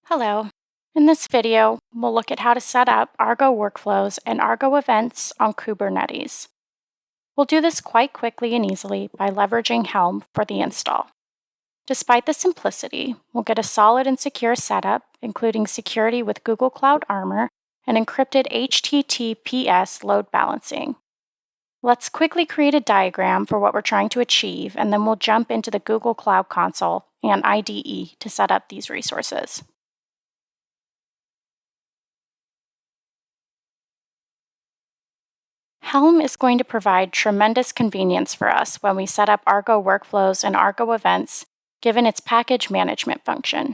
Hello. In this video, we'll look at how to set up Argo workflows and Argo events on Kubernetes. We'll do this quite quickly and easily by leveraging Helm for the install. Despite the simplicity, we'll get a solid and secure setup, including security with Google Cloud Armor and encrypted HTTPS load balancing. Let's quickly create a diagram for what we're trying to achieve, and then we'll jump into the Google Cloud Console and IDE to set up these resources. Helm is going to provide tremendous convenience for us when we set up Argo workflows and Argo events, given its package management function.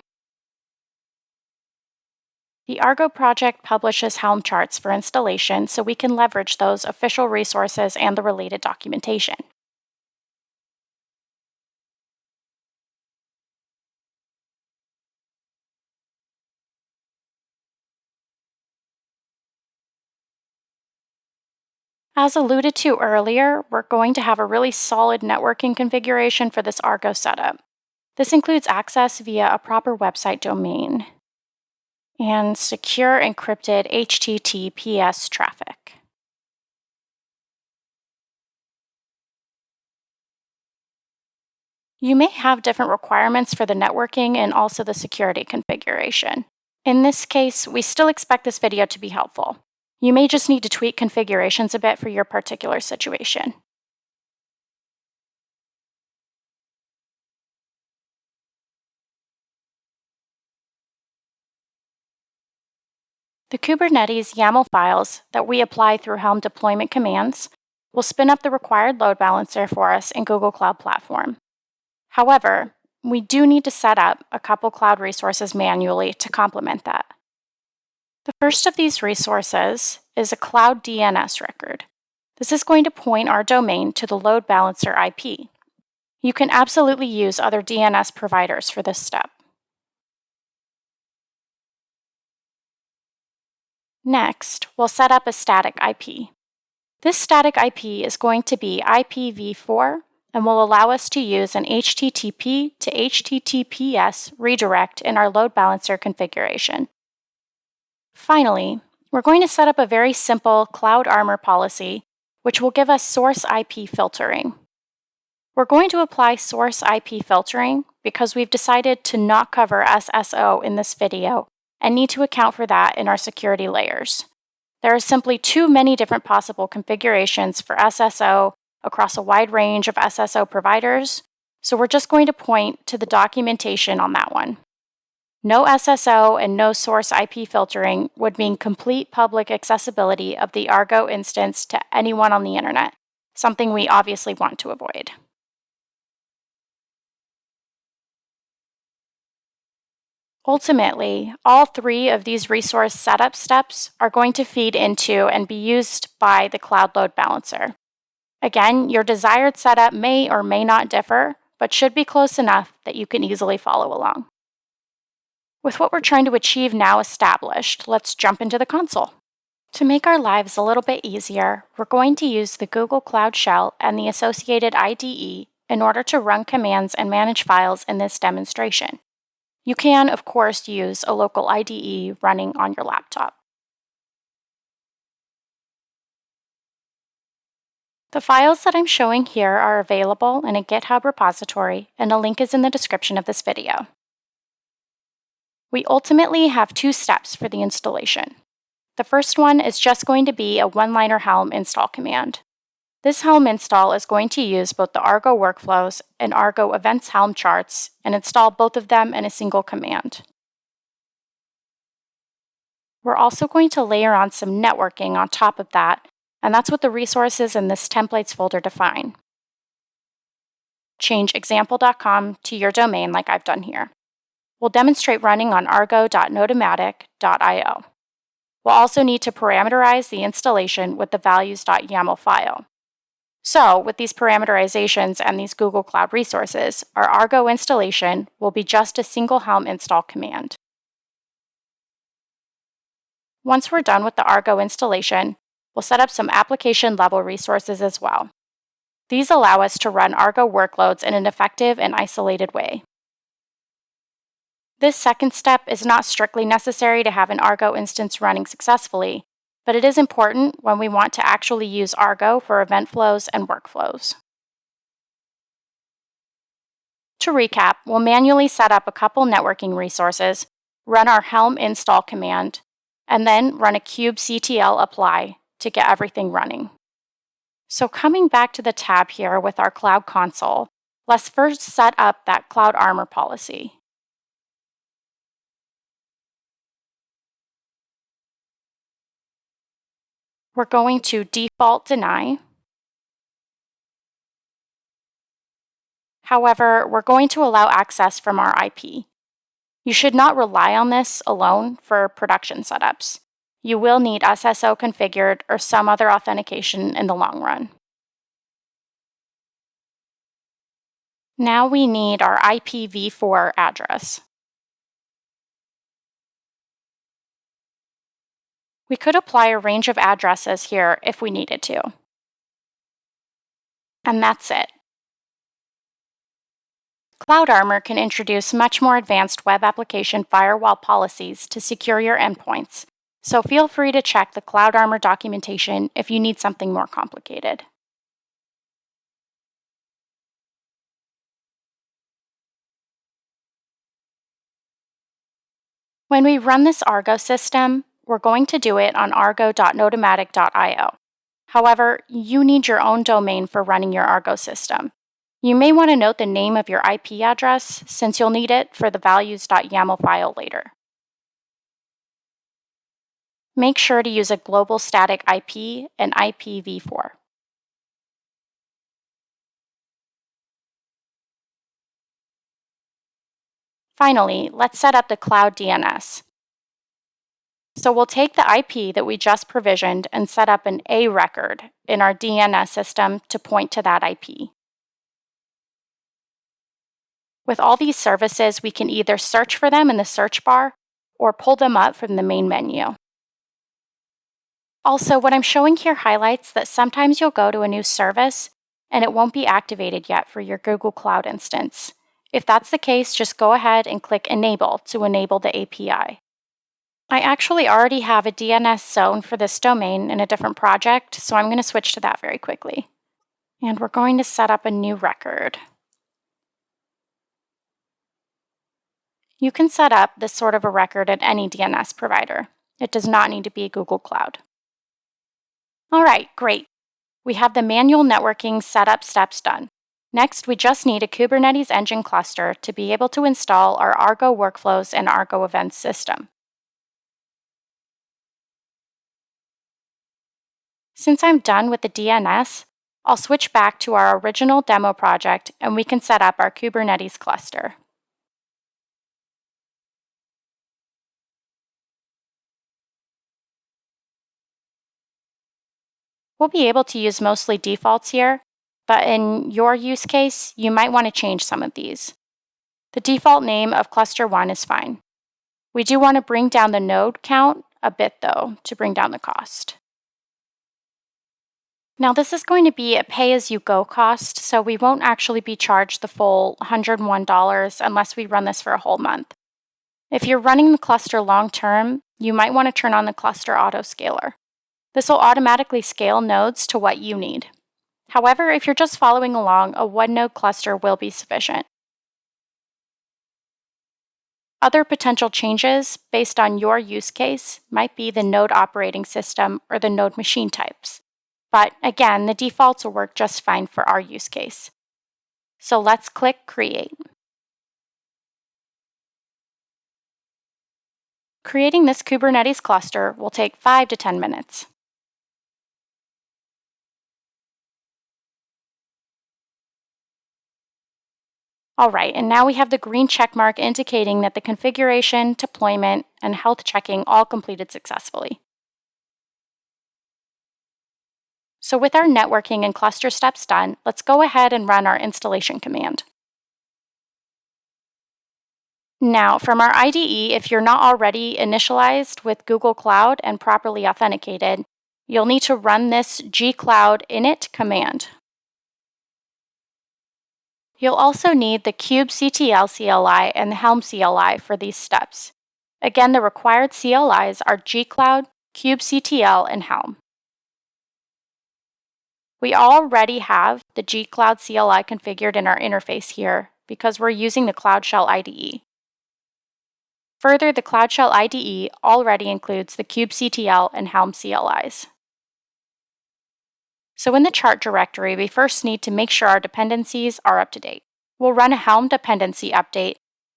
The Argo project publishes Helm charts for installation, so we can leverage those official resources and the related documentation. As alluded to earlier, we're going to have a really solid networking configuration for this Argo setup. This includes access via a proper website domain and secure encrypted HTTPS traffic. You may have different requirements for the networking and also the security configuration. In this case, we still expect this video to be helpful. You may just need to tweak configurations a bit for your particular situation. The Kubernetes YAML files that we apply through Helm deployment commands will spin up the required load balancer for us in Google Cloud Platform. However, we do need to set up a couple cloud resources manually to complement that. The first of these resources is a cloud DNS record. This is going to point our domain to the load balancer IP. You can absolutely use other DNS providers for this step. Next, we'll set up a static IP. This static IP is going to be IPv4 and will allow us to use an HTTP to HTTPS redirect in our load balancer configuration. Finally, we're going to set up a very simple Cloud Armor policy, which will give us source IP filtering. We're going to apply source IP filtering because we've decided to not cover SSO in this video and need to account for that in our security layers. There are simply too many different possible configurations for SSO across a wide range of SSO providers, so we're just going to point to the documentation on that one. No SSO and no source IP filtering would mean complete public accessibility of the Argo instance to anyone on the internet, something we obviously want to avoid. Ultimately, all three of these resource setup steps are going to feed into and be used by the Cloud Load Balancer. Again, your desired setup may or may not differ, but should be close enough that you can easily follow along. With what we're trying to achieve now established, let's jump into the console. To make our lives a little bit easier, we're going to use the Google Cloud Shell and the associated IDE in order to run commands and manage files in this demonstration. You can, of course, use a local IDE running on your laptop. The files that I'm showing here are available in a GitHub repository, and a link is in the description of this video. We ultimately have two steps for the installation. The first one is just going to be a one-liner Helm install command. This Helm install is going to use both the Argo workflows and Argo events Helm charts and install both of them in a single command. We're also going to layer on some networking on top of that, and that's what the resources in this templates folder define. Change example.com to your domain like I've done here. We'll demonstrate running on argo.notomatic.io. We'll also need to parameterize the installation with the values.yaml file. So, with these parameterizations and these Google Cloud resources, our Argo installation will be just a single Helm install command. Once we're done with the Argo installation, we'll set up some application-level resources as well. These allow us to run Argo workloads in an effective and isolated way. This second step is not strictly necessary to have an Argo instance running successfully, but it is important when we want to actually use Argo for event flows and workflows. To recap, we'll manually set up a couple networking resources, run our Helm install command, and then run a kubectl apply to get everything running. So coming back to the tab here with our Cloud Console, let's first set up that Cloud Armor policy. We're going to default deny. However, we're going to allow access from our IP. You should not rely on this alone for production setups. You will need SSO configured or some other authentication in the long run. Now we need our IPv4 address. We could apply a range of addresses here if we needed to. And that's it. Cloud Armor can introduce much more advanced web application firewall policies to secure your endpoints, so feel free to check the Cloud Armor documentation if you need something more complicated. When we run this Argo system, we're going to do it on argo.nodomatic.io. However, you need your own domain for running your Argo system. You may want to note the name of your IP address since you'll need it for the values.yaml file later. Make sure to use a global static IP and IPv4. Finally, let's set up the Cloud DNS. So we'll take the IP that we just provisioned and set up an A record in our DNS system to point to that IP. With all these services, we can either search for them in the search bar or pull them up from the main menu. Also, what I'm showing here highlights that sometimes you'll go to a new service and it won't be activated yet for your Google Cloud instance. If that's the case, just go ahead and click Enable to enable the API. I actually already have a DNS zone for this domain in a different project, so I'm going to switch to that very quickly. And we're going to set up a new record. You can set up this sort of a record at any DNS provider. It does not need to be Google Cloud. All right, great. We have the manual networking setup steps done. Next, we just need a Kubernetes engine cluster to be able to install our Argo workflows and Argo events system. Since I'm done with the DNS, I'll switch back to our original demo project and we can set up our Kubernetes cluster. We'll be able to use mostly defaults here, but in your use case, you might want to change some of these. The default name of cluster 1 is fine. We do want to bring down the node count a bit though to bring down the cost. Now this is going to be a pay-as-you-go cost, so we won't actually be charged the full $101 unless we run this for a whole month. If you're running the cluster long-term, you might want to turn on the cluster autoscaler. This will automatically scale nodes to what you need. However, if you're just following along, a one-node cluster will be sufficient. Other potential changes based on your use case might be the node operating system or the node machine types. But again, the defaults will work just fine for our use case. So let's click Create. Creating this Kubernetes cluster will take 5 to 10 minutes. All right, and now we have the green check mark indicating that the configuration, deployment, and health checking all completed successfully. So with our networking and cluster steps done, let's go ahead and run our installation command. Now, from our IDE, if you're not already initialized with Google Cloud and properly authenticated, you'll need to run this gcloud init command. You'll also need the kubectl CLI and the Helm CLI for these steps. Again, the required CLIs are gcloud, kubectl, and Helm. We already have the gcloud CLI configured in our interface here because we're using the Cloud Shell IDE. Further, the Cloud Shell IDE already includes the kubectl and Helm CLIs. So in the chart directory, we first need to make sure our dependencies are up to date. We'll run a Helm dependency update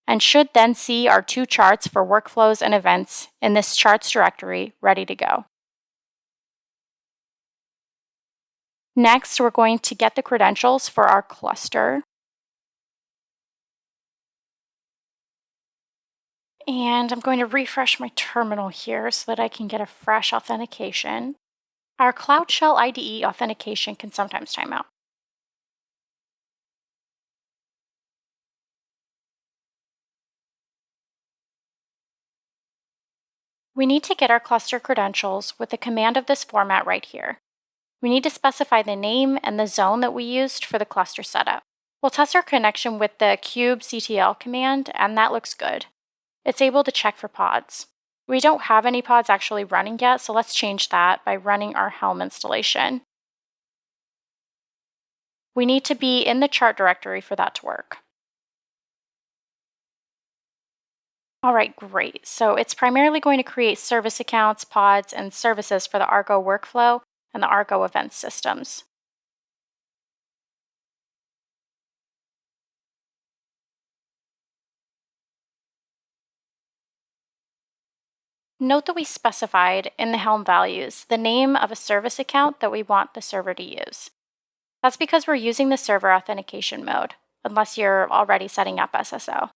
and should then see our 2 charts for workflows and events in this charts directory ready to go. Next, we're going to get the credentials for our cluster. And I'm going to refresh my terminal here so that I can get a fresh authentication. Our Cloud Shell IDE authentication can sometimes time out. We need to get our cluster credentials with the command of this format right here. We need to specify the name and the zone that we used for the cluster setup. We'll test our connection with the kubectl command, and that looks good. It's able to check for pods. We don't have any pods actually running yet, so let's change that by running our Helm installation. We need to be in the chart directory for that to work. All right, great. So it's primarily going to create service accounts, pods, and services for the Argo workflow and the Argo events systems. Note that we specified in the Helm values the name of a service account that we want the server to use. That's because we're using the server authentication mode, unless you're already setting up SSO.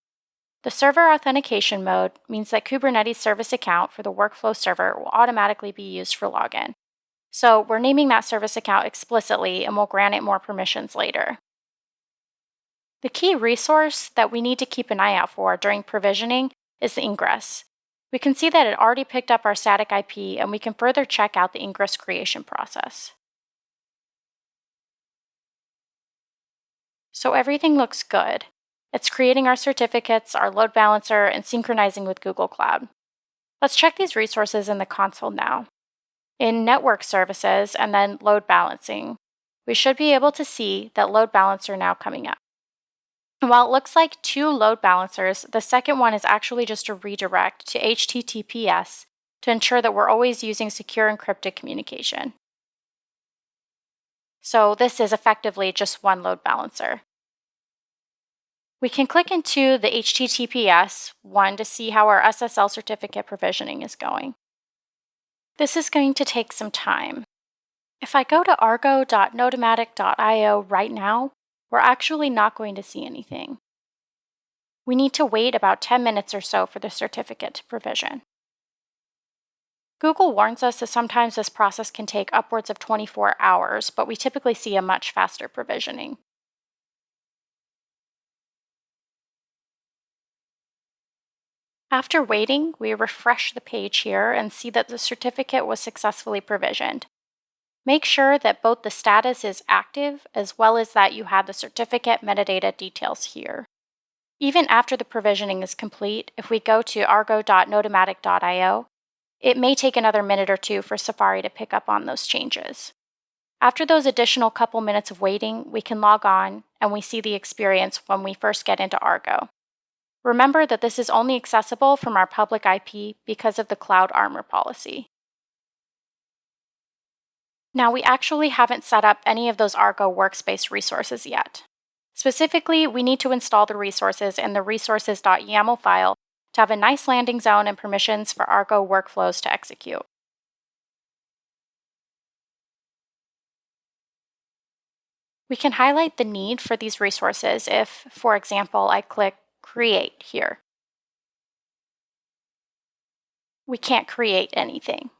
The server authentication mode means that Kubernetes service account for the workflow server will automatically be used for login. So we're naming that service account explicitly and we'll grant it more permissions later. The key resource that we need to keep an eye out for during provisioning is the ingress. We can see that it already picked up our static IP and we can further check out the ingress creation process. So everything looks good. It's creating our certificates, our load balancer, and synchronizing with Google Cloud. Let's check these resources in the console now. In Network Services and then Load Balancing, we should be able to see that Load Balancer now coming up. And while it looks like 2 load balancers, the second one is actually just a redirect to HTTPS to ensure that we're always using secure encrypted communication. So this is effectively just one load balancer. We can click into the HTTPS one to see how our SSL certificate provisioning is going. This is going to take some time. If I go to argo.notomatic.io right now, we're actually not going to see anything. We need to wait about 10 minutes or so for the certificate to provision. Google warns us that sometimes this process can take upwards of 24 hours, but we typically see a much faster provisioning. After waiting, we refresh the page here and see that the certificate was successfully provisioned. Make sure that both the status is active as well as that you have the certificate metadata details here. Even after the provisioning is complete, if we go to argo.notomatic.io, it may take another minute or 2 for Safari to pick up on those changes. After those additional couple minutes of waiting, we can log on and we see the experience when we first get into Argo. Remember that this is only accessible from our public IP because of the Cloud Armor policy. Now, we actually haven't set up any of those Argo workspace resources yet. Specifically, we need to install the resources in the resources.yaml file to have a nice landing zone and permissions for Argo workflows to execute. We can highlight the need for these resources if, for example, I click Create here. We can't create anything.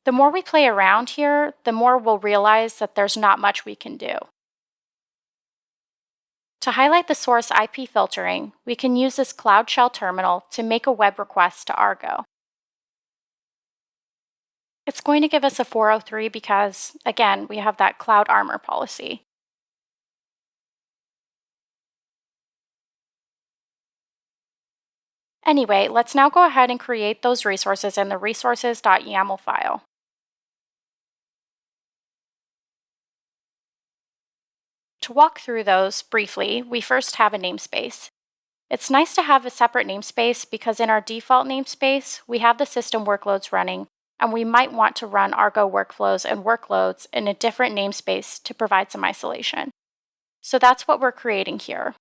The more we play around here, the more we'll realize that there's not much we can do. To highlight the source IP filtering, we can use this Cloud Shell terminal to make a web request to Argo. It's going to give us a 403 because, again, we have that Cloud Armor policy. Anyway, let's now go ahead and create those resources in the resources.yaml file. To walk through those briefly, we first have a namespace. It's nice to have a separate namespace because in our default namespace, we have the system workloads running, and we might want to run Argo workflows and workloads in a different namespace to provide some isolation. So that's what we're creating here.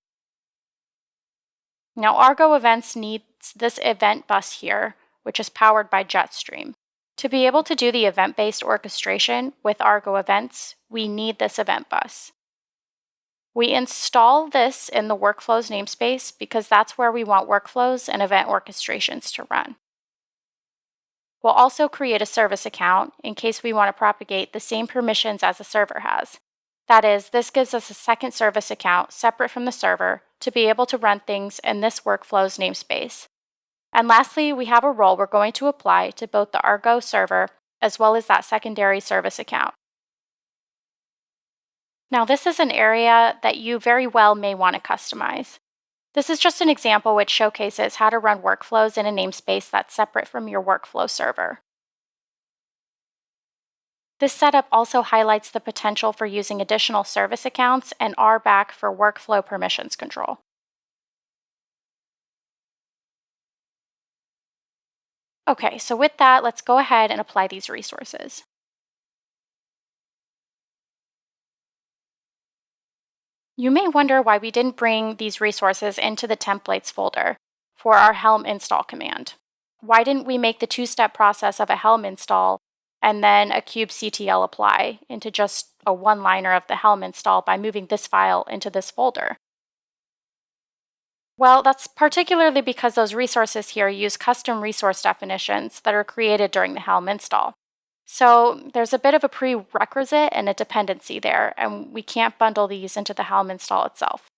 Now, Argo events needs this event bus here, which is powered by Jetstream. To be able to do the event-based orchestration with Argo events, we need this event bus. We install this in the workflows namespace because that's where we want workflows and event orchestrations to run. We'll also create a service account in case we want to propagate the same permissions as the server has. That is, this gives us a second service account separate from the server to be able to run things in this workflows namespace. And lastly, we have a role we're going to apply to both the Argo server as well as that secondary service account. Now, this is an area that you very well may want to customize. This is just an example which showcases how to run workflows in a namespace that's separate from your workflow server. This setup also highlights the potential for using additional service accounts and RBAC for workflow permissions control. Okay, so with that, let's go ahead and apply these resources. You may wonder why we didn't bring these resources into the templates folder for our Helm install command. Why didn't we make the two-step process of a Helm install and then a kubectl apply into just a one-liner of the Helm install by moving this file into this folder? Well, that's particularly because those resources here use custom resource definitions that are created during the Helm install. So there's a bit of a prerequisite and a dependency there, and we can't bundle these into the Helm install itself.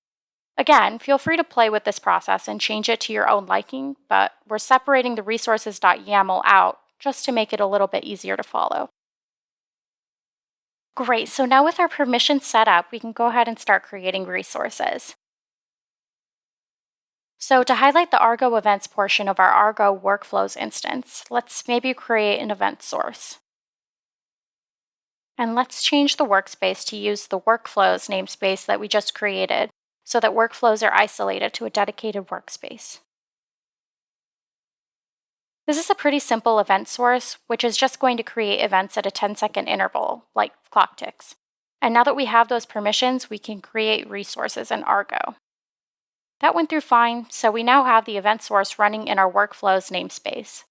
Again, feel free to play with this process and change it to your own liking, but we're separating the resources.yaml out just to make it a little bit easier to follow. Great, so now with our permissions set up, we can go ahead and start creating resources. So to highlight the Argo events portion of our Argo workflows instance, let's maybe create an event source. And let's change the workspace to use the workflows namespace that we just created so that workflows are isolated to a dedicated workspace. This is a pretty simple event source, which is just going to create events at a 10-second interval, like clock ticks. And now that we have those permissions, we can create resources in Argo. That went through fine, so we now have the event source running in our workflows namespace.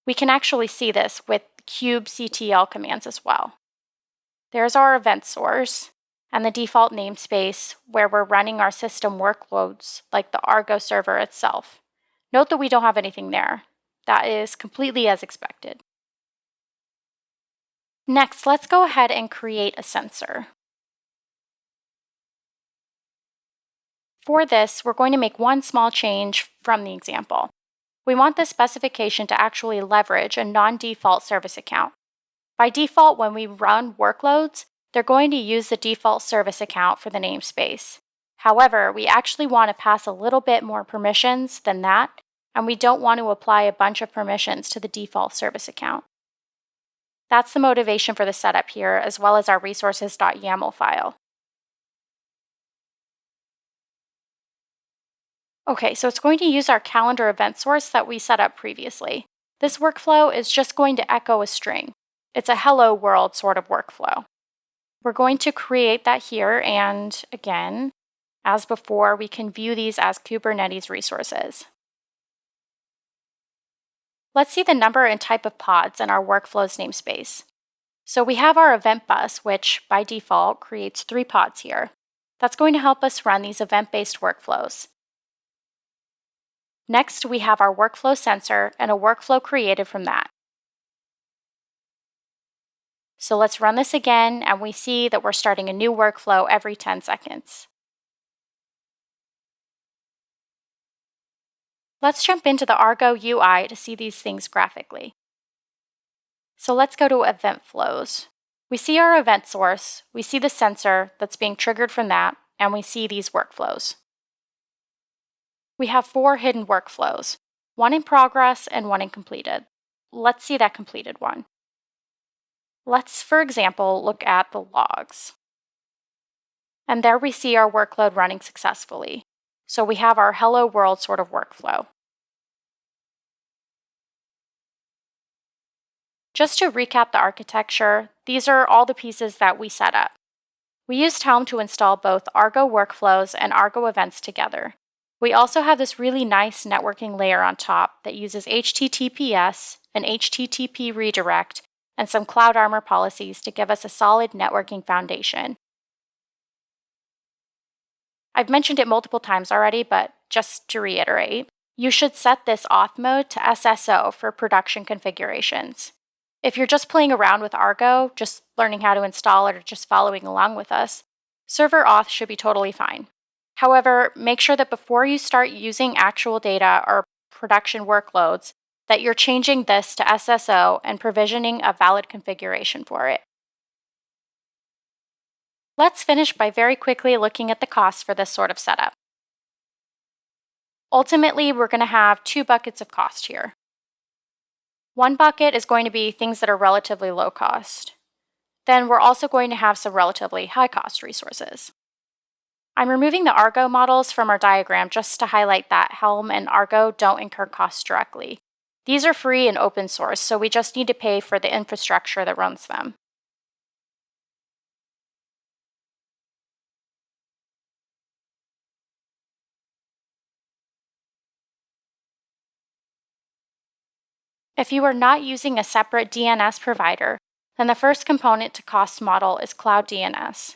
We can actually see this with kubectl commands as well. There's our event source and the default namespace where we're running our system workloads like the Argo server itself. Note that we don't have anything there. That is completely as expected. Next, let's go ahead and create a sensor. For this, we're going to make one small change from the example. We want this specification to actually leverage a non-default service account. By default, when we run workloads, they're going to use the default service account for the namespace. However, we actually want to pass a little bit more permissions than that, and we don't want to apply a bunch of permissions to the default service account. That's the motivation for the setup here, as well as our resources.yaml file. Okay, so it's going to use our calendar event source that we set up previously. This workflow is just going to echo a string. It's a hello world sort of workflow. We're going to create that here, and again, as before, we can view these as Kubernetes resources. Let's see the number and type of pods in our workflows namespace. So we have our event bus, which by default creates 3 pods here. That's going to help us run these event-based workflows. Next, we have our workflow sensor and a workflow created from that. So let's run this again, and we see that we're starting a new workflow every 10 seconds. Let's jump into the Argo UI to see these things graphically. So let's go to Event Flows. We see our event source, we see the sensor that's being triggered from that, and we see these workflows. We have 4 hidden workflows, one in progress and one in completed. Let's see that completed one. Let's, for example, look at the logs. And there we see our workload running successfully. So we have our hello world sort of workflow. Just to recap the architecture, these are all the pieces that we set up. We used Helm to install both Argo workflows and Argo events together. We also have this really nice networking layer on top that uses HTTPS, an HTTP redirect, and some Cloud Armor policies to give us a solid networking foundation. I've mentioned it multiple times already, but just to reiterate, you should set this auth mode to SSO for production configurations. If you're just playing around with Argo, just learning how to install it or just following along with us, server auth should be totally fine. However, make sure that before you start using actual data or production workloads, that you're changing this to SSO and provisioning a valid configuration for it. Let's finish by very quickly looking at the costs for this sort of setup. Ultimately, we're going to have 2 buckets of cost here. One bucket is going to be things that are relatively low cost. Then we're also going to have some relatively high cost resources. I'm removing the Argo models from our diagram just to highlight that Helm and Argo don't incur costs directly. These are free and open source, so we just need to pay for the infrastructure that runs them. If you are not using a separate DNS provider, then the first component to cost model is Cloud DNS.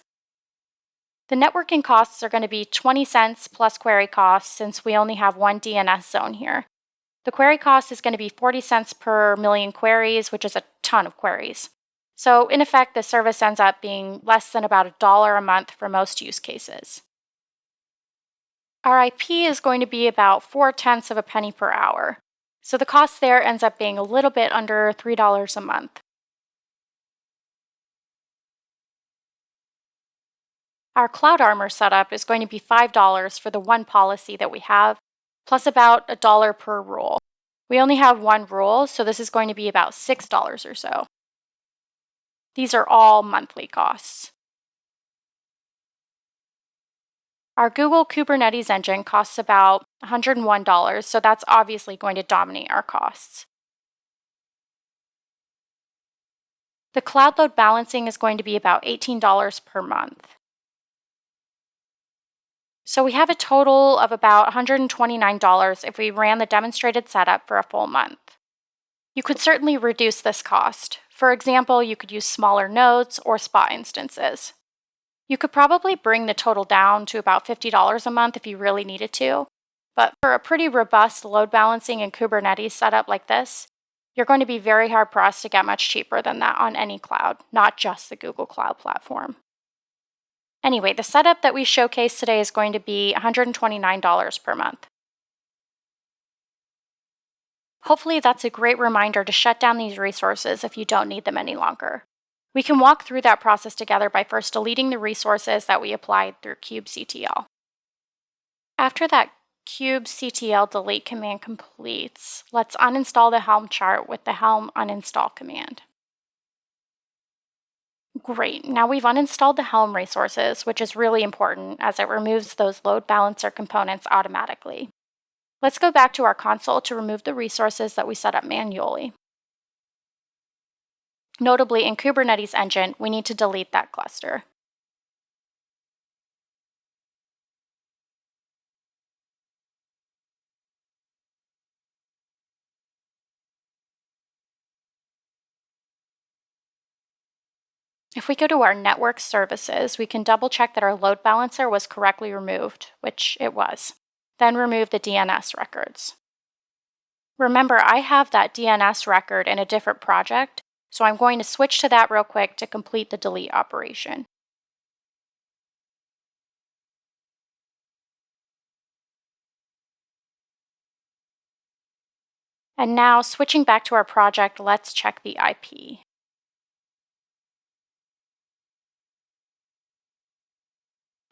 The networking costs are going to be 20 cents plus query costs since we only have one DNS zone here. The query cost is going to be 40 cents per million queries, which is a ton of queries. So in effect, the service ends up being less than about $1 a month for most use cases. Our IP is going to be about 0.4 of a penny per hour. So the cost there ends up being a little bit under $3 a month. Our Cloud Armor setup is going to be $5 for the one policy that we have, plus about $1 per rule. We only have one rule, so this is going to be about $6 or so. These are all monthly costs. Our Google Kubernetes engine costs about $101, so that's obviously going to dominate our costs. The cloud load balancing is going to be about $18 per month. So we have a total of about $129 if we ran the demonstrated setup for a full month. You could certainly reduce this cost. For example, you could use smaller nodes or spot instances. You could probably bring the total down to about $50 a month if you really needed to, but for a pretty robust load balancing and Kubernetes setup like this, you're going to be very hard pressed to get much cheaper than that on any cloud, not just the Google Cloud Platform. Anyway, the setup that we showcased today is going to be $129 per month. Hopefully that's a great reminder to shut down these resources if you don't need them any longer. We can walk through that process together by first deleting the resources that we applied through kubectl. After that kubectl delete command completes, let's uninstall the Helm chart with the Helm uninstall command. Great, now we've uninstalled the Helm resources, which is really important as it removes those load balancer components automatically. Let's go back to our console to remove the resources that we set up manually. Notably, in Kubernetes Engine, we need to delete that cluster. If we go to our network services, we can double check that our load balancer was correctly removed, which it was. Then remove the DNS records. Remember, I have that DNS record in a different project, so I'm going to switch to that real quick to complete the delete operation. And now, switching back to our project, let's check the IP.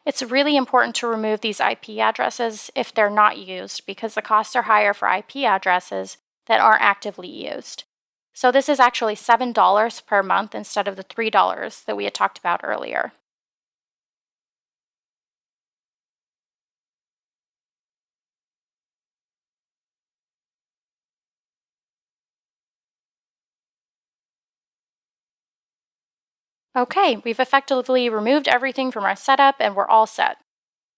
It's really important to remove these IP addresses if they're not used because the costs are higher for IP addresses that aren't actively used. So this is actually $7 per month instead of the $3 that we had talked about earlier. Okay, we've effectively removed everything from our setup and we're all set.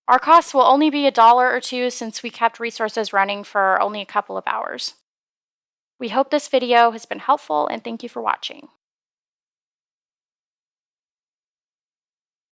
Our costs will only be $1 or $2 since we kept resources running for only a couple of hours. We hope this video has been helpful and thank you for watching.